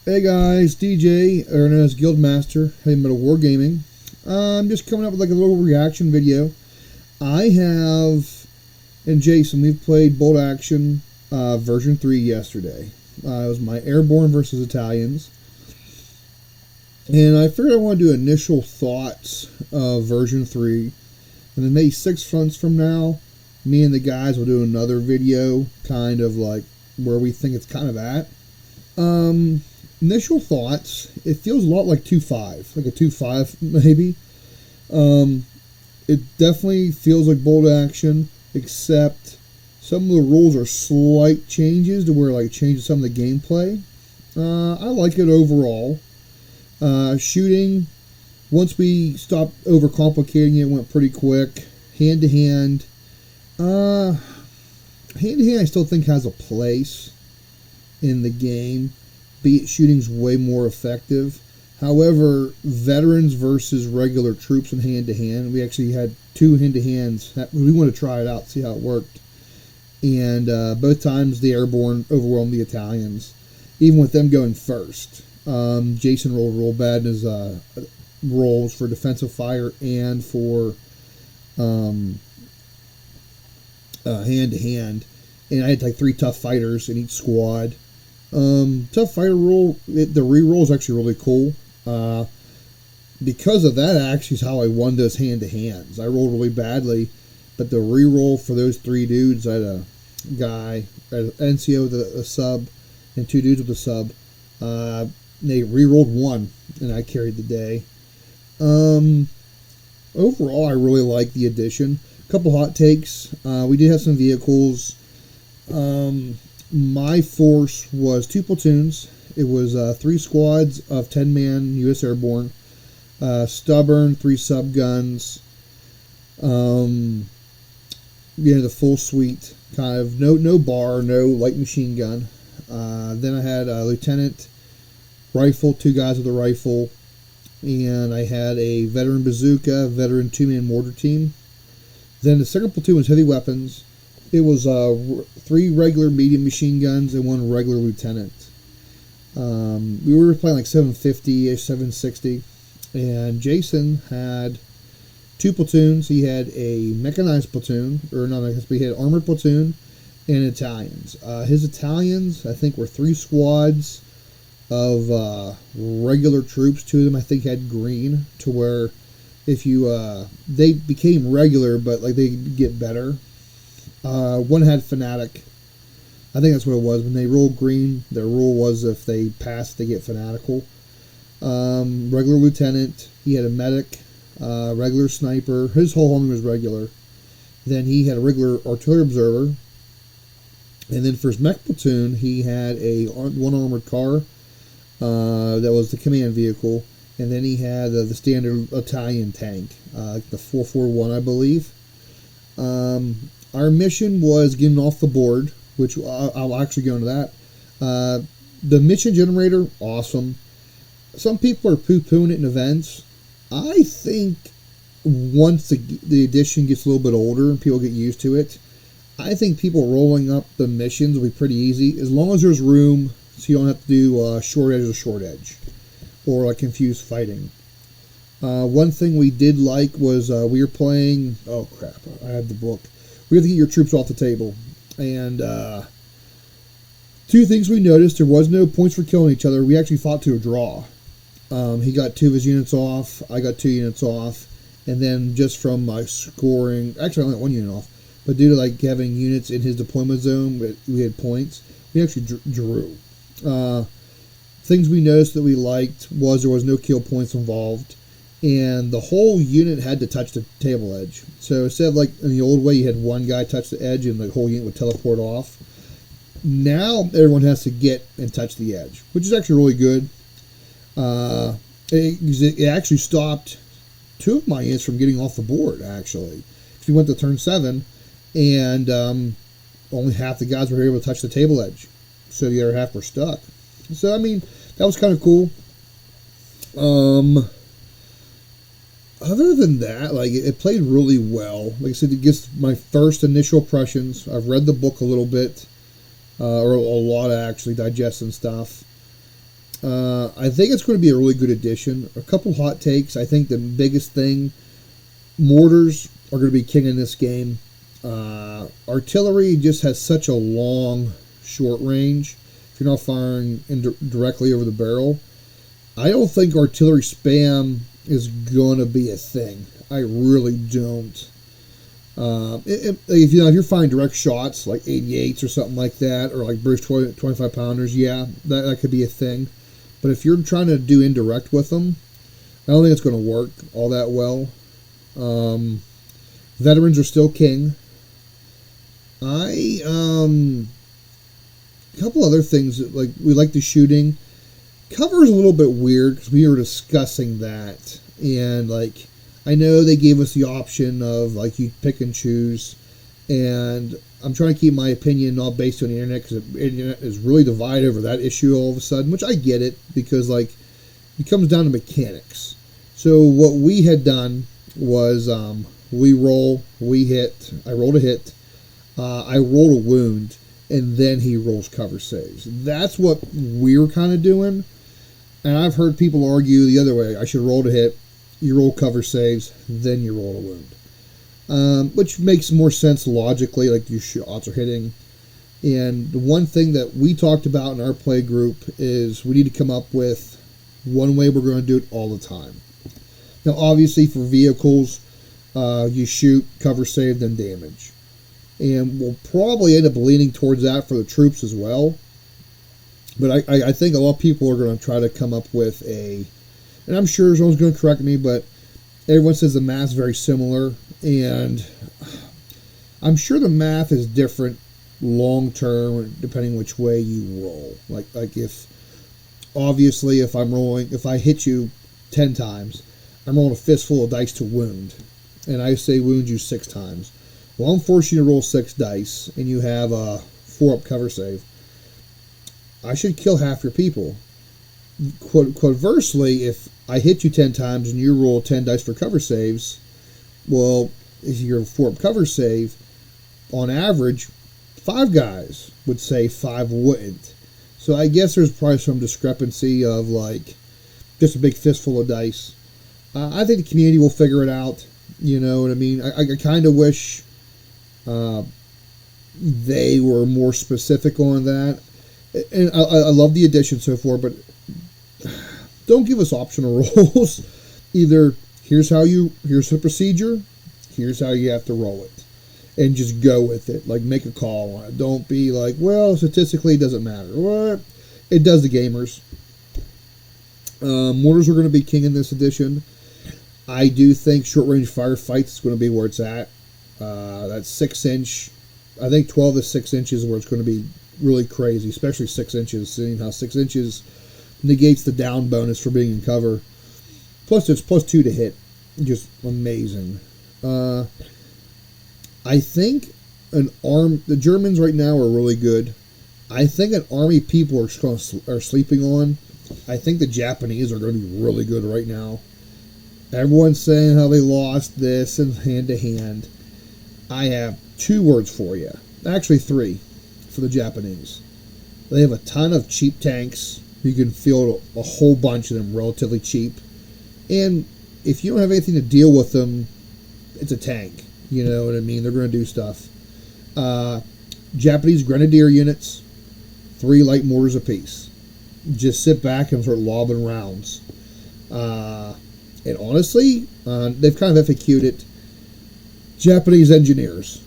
Hey guys, DJ, or known as Guildmaster, heavy metal Wargaming. I'm just coming up with like a little reaction video. I have, and Jason, we've played Boltaction version 3 yesterday. It was my Airborne versus Italians. And I figured I want to do initial thoughts of version 3. And then maybe 6 months from now, me and the guys will do another video, kind of like where we think it's kind of at. Initial thoughts, it feels a lot like 2.5, like a 2.5 maybe. It definitely feels like Boltaction, except some of the rules are slight changes to where like changes some of the gameplay. I like it overall. Shooting, once we stopped overcomplicating it, went pretty quick. Hand to hand, I still think has a place in the game. Beat shooting's way more effective. However, veterans versus regular troops in hand-to-hand, we actually had 2 hand-to-hands. We want to try it out, see how it worked. And both times the airborne overwhelmed the Italians, even with them going first. Jason rolled real bad in his rolls for defensive fire and for hand-to-hand. And I had like 3 tough fighters in each squad. Tough fighter rule, the reroll is actually really cool. Because of that, actually is how I won those hand-to-hands. I rolled really badly, but the reroll for those 3 dudes, I had a guy, an NCO with a sub, and 2 dudes with a sub. They rerolled 1, and I carried the day. Overall, I really like the addition. A couple hot takes. We did have some vehicles. My force was 2 platoons. It was 3 squads of 10-man U.S. Airborne, stubborn, 3 subguns, the full suite, kind of no bar, no light machine gun. Then I had a lieutenant rifle, 2 guys with a rifle, and I had a veteran bazooka, veteran 2-man mortar team. Then the second platoon was heavy weapons. It was 3 regular medium machine guns and 1 regular lieutenant. We were playing like 750-ish, 760. And Jason had 2 platoons. He had a mechanized platoon, or not mechanized, but he had armored platoon and Italians. His Italians, I think, were 3 squads of regular troops. 2 of them, I think, had green, to where if you, they became regular, but like they get better. 1 had fanatic. I think that's what it was. When they rolled green, their rule was if they passed, they get fanatical. Regular lieutenant. He had a medic, regular sniper. His whole army was regular. Then he had a regular artillery observer. And then for his mech platoon, he had a 1 armored car. That was the command vehicle. And then he had the standard Italian tank, the 441, I believe. Our mission was getting off the board, which I'll actually go into that. The mission generator, awesome. Some people are poo-pooing it in events. I think once the edition gets a little bit older and people get used to it, I think people rolling up the missions will be pretty easy, as long as there's room so you don't have to do short edge or short edge, or like confused fighting. One thing we did like was we were playing, oh crap, I have the book. We have to get your troops off the table. And 2 things we noticed: there was no points for killing each other. We actually fought to a draw. He got 2 of his units off. I got 2 units off. And then just from my scoring, actually I only got 1 unit off. But due to like having units in his deployment zone, we had points. We actually drew. Things we noticed that we liked was there was no kill points involved. And the whole unit had to touch the table edge. So instead of like in the old way, you had 1 guy touch the edge and the whole unit would teleport off. Now everyone has to get and touch the edge, which is actually really good. It actually stopped 2 of my units from getting off the board, actually. If you went to turn 7, and only half the guys were able to touch the table edge. So the other half were stuck. So, I mean, that was kind of cool. Other than that, like, it played really well. Like I said, it gets my first initial impressions. I've read the book a little bit, or a lot actually, digesting stuff. I think it's going to be a really good addition. A couple hot takes. I think the biggest thing, mortars are going to be king in this game. Artillery just has such a long, short range. If you're not firing directly over the barrel, I don't think artillery spam is going to be a thing. I really don't. If you're firing direct shots like 88s or something like that, or like British 25 pounders, yeah, that could be a thing. But if you're trying to do indirect with them, I don't think it's going to work all that well. Veterans are still king. A couple other things, like we like the shooting. Cover is a little bit weird because we were discussing that, and like I know they gave us the option of like you pick and choose, and I'm trying to keep my opinion not based on the internet because the internet is really divided over that issue all of a sudden, which I get it because like it comes down to mechanics. So what we had done was we hit. I rolled a hit. I rolled a wound, and then he rolls cover saves. That's what we're kind of doing. And I've heard people argue the other way. I should roll to hit, you roll cover saves, then you roll a wound. Which makes more sense logically, like your shots are hitting. And the one thing that we talked about in our play group is we need to come up with one way we're going to do it all the time. Now, obviously, for vehicles, you shoot, cover save, then damage. And we'll probably end up leaning towards that for the troops as well. But I think a lot of people are going to try to come up with and I'm sure someone's going to correct me, but everyone says the math's very similar, and I'm sure the math is different long term depending which way you roll. Like if I hit you 10 times, I'm rolling a fistful of dice to wound, and I say wound you 6 times. Well, I'm forcing you to roll 6 dice, and you have a 4-up cover save. I should kill half your people. Conversely, if I hit you 10 times and you roll 10 dice for cover saves, well, if you're a 4-up cover save, on average, 5 guys would say 5 wouldn't. So I guess there's probably some discrepancy of like just a big fistful of dice. I think the community will figure it out. You know what I mean? I kind of wish they were more specific on that. And I love the addition so far, but don't give us optional rolls. Either here's the procedure, here's how you have to roll it, and just go with it. Like make a call on it. Don't be like, well, statistically it doesn't matter. What? It does the gamers. Mortars are going to be king in this edition. I do think short range firefights is going to be where it's at. That's 6-inch. I think 12 to 6 inches is where it's going to be really crazy, especially 6 inches, seeing how 6 inches negates the down bonus for being in cover. Plus it's +2 to hit. Just amazing. I think the Germans right now are really good. I think an army people are sleeping on. I think the Japanese are going to be really good right now. Everyone's saying how they lost this and hand to hand. I have 2 words for you. Actually 3 for the Japanese. They have a ton of cheap tanks. You can field a whole bunch of them relatively cheap. And if you don't have anything to deal with them, it's a tank. You know what I mean? They're going to do stuff. Japanese grenadier units, 3 light mortars apiece. Just sit back and start lobbing rounds. And honestly, they've kind of FAQ'd it. Japanese engineers.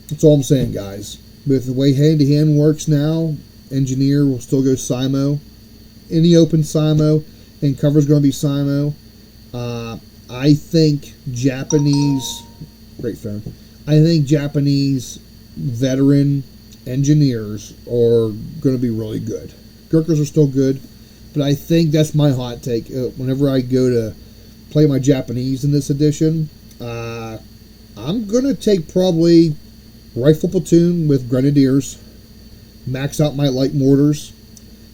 That's all I'm saying, guys. With the way hand-to-hand works now, engineer will still go SIMO. Any open SIMO, and cover's going to be SIMO. I think Japanese... Great phone. I think Japanese veteran engineers are going to be really good. Gurkhas are still good, but I think that's my hot take. Whenever I go to play my Japanese in this edition, I'm going to take probably rifle platoon with grenadiers, max out my light mortars,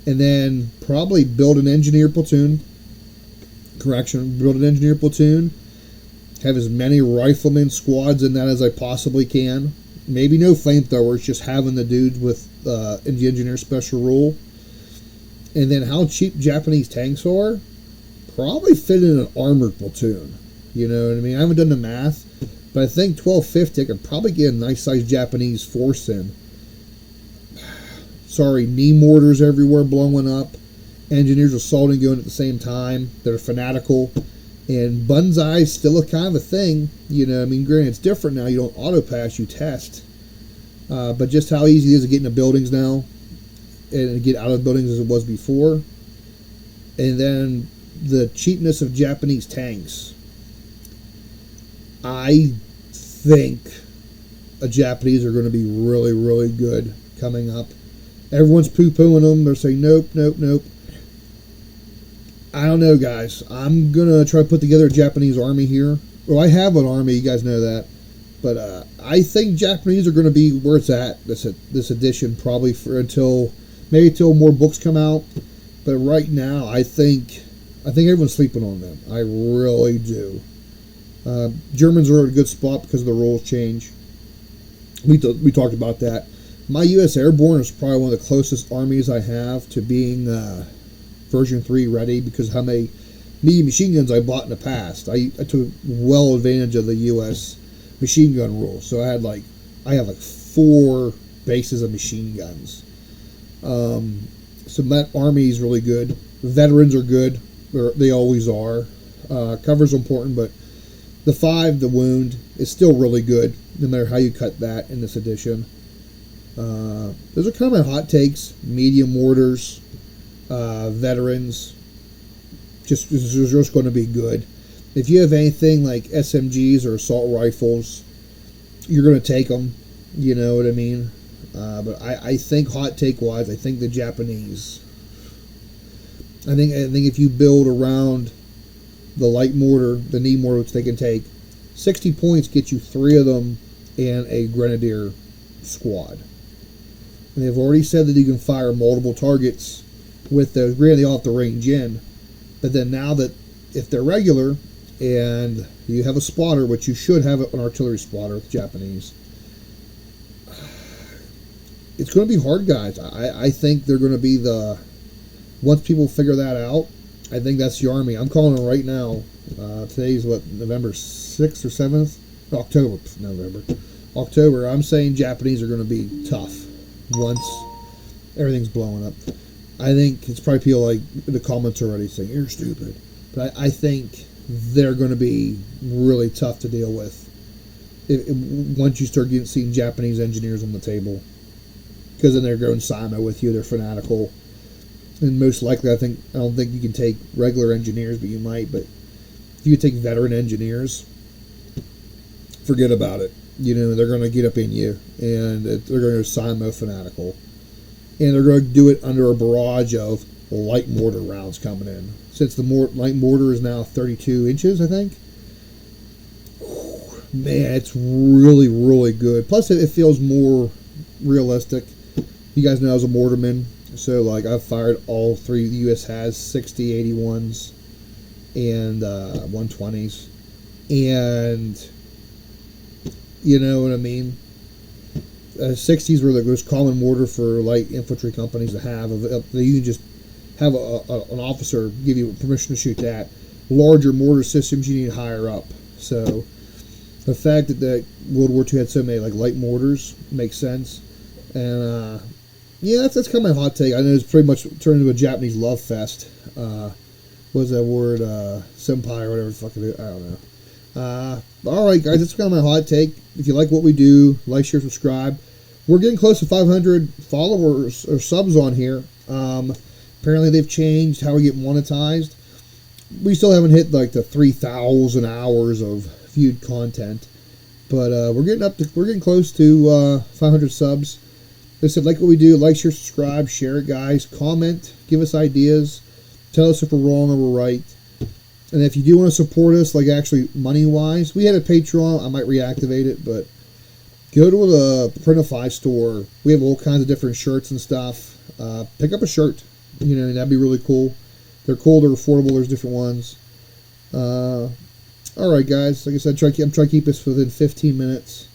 and then probably build an engineer platoon. Build an engineer platoon. Have as many rifleman squads in that as I possibly can. Maybe no flamethrowers, just having the dudes with the engineer special rule. And then how cheap Japanese tanks are, probably fit in an armored platoon. You know what I mean? I haven't done the math, but I think 1250 I could probably get a nice sized Japanese force in. Sorry, knee mortars everywhere blowing up. Engineers assaulting going at the same time. They're fanatical. And Bunzai's still a kind of a thing. You know, I mean, granted, it's different now. You don't auto pass, you test. But just how easy it is to get into buildings now and get out of buildings as it was before. And then the cheapness of Japanese tanks. I think the Japanese are going to be really, really good coming up. Everyone's poo-pooing them. They're saying, nope, nope, nope. I don't know, guys. I'm going to try to put together a Japanese army here. Well, I have an army. You guys know that. But I think Japanese are going to be where it's at this edition, probably maybe until more books come out. But right now, I think everyone's sleeping on them. I really do. Germans are in a good spot because of the rules change. We talked about that. My U.S. Airborne is probably one of the closest armies I have to being version 3 ready because of how many medium machine guns I bought in the past. I took well advantage of the U.S. machine gun rules. So I have like 4 bases of machine guns. So that army is really good. Veterans are good. They always are. Cover's important, but the 5, the wound, is still really good, no matter how you cut that in this edition. Those are kind of my hot takes. Medium mortars, veterans, just going to be good. If you have anything like SMGs or assault rifles, you're going to take them. You know what I mean? But I think hot take wise, I think the Japanese. I think if you build around the light mortar, the knee mortar, which they can take, 60 points gets you 3 of them and a grenadier squad. And they've already said that you can fire multiple targets with those. Granted, they all have to range in. But then now that if they're regular and you have a spotter, which you should have an artillery spotter with Japanese, it's going to be hard, guys. I think they're going to be once people figure that out, I think that's the army. I'm calling it right now. Today's November 6th or 7th? October. I'm saying Japanese are going to be tough once everything's blowing up. I think it's probably people like the comments already saying, you're stupid. But I think they're going to be really tough to deal with once you start seeing Japanese engineers on the table. Because then they're going Simo with you. They're fanatical. And most likely, I don't think you can take regular engineers, but you might. But if you could take veteran engineers, forget about it. You know, they're going to get up in you, and they're going to go Simo fanatical. And they're going to do it under a barrage of light mortar rounds coming in. Since the light mortar is now 32 inches, I think. Man, it's really, really good. Plus, it feels more realistic. You guys know I was a mortarman. So, like, I've fired all 3 the U.S. has, 60, 81s, and 120s. And, you know what I mean? 60s were the most common mortar for light infantry companies to have. You can just have an officer give you permission to shoot that. Larger mortar systems, you need higher up. So, the fact that World War II had so many, like, light mortars makes sense. And, yeah, that's kind of my hot take. I know it's pretty much turned into a Japanese love fest. What's that word? Senpai or whatever the fuck it is. I don't know. Alright, guys, that's kind of my hot take. If you like what we do, like, share, subscribe. We're getting close to 500 followers or subs on here. Apparently they've changed how we get monetized. We still haven't hit, like, the 3,000 hours of viewed content. But we're getting close to 500 subs. They said, like what we do, like, share, subscribe, share it, guys. Comment, give us ideas, tell us if we're wrong or we're right. And if you do want to support us, like actually money-wise, we had a Patreon. I might reactivate it, but go to the Printify store. We have all kinds of different shirts and stuff. Pick up a shirt. You know, that'd be really cool. They're cool. They're affordable. There's different ones. All right, guys. Like I said, I'm trying to keep this within 15 minutes.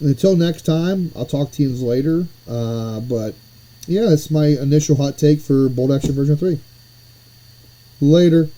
Until next time, I'll talk to you later. But yeah, that's my initial hot take for Bolt Action version 3. Later.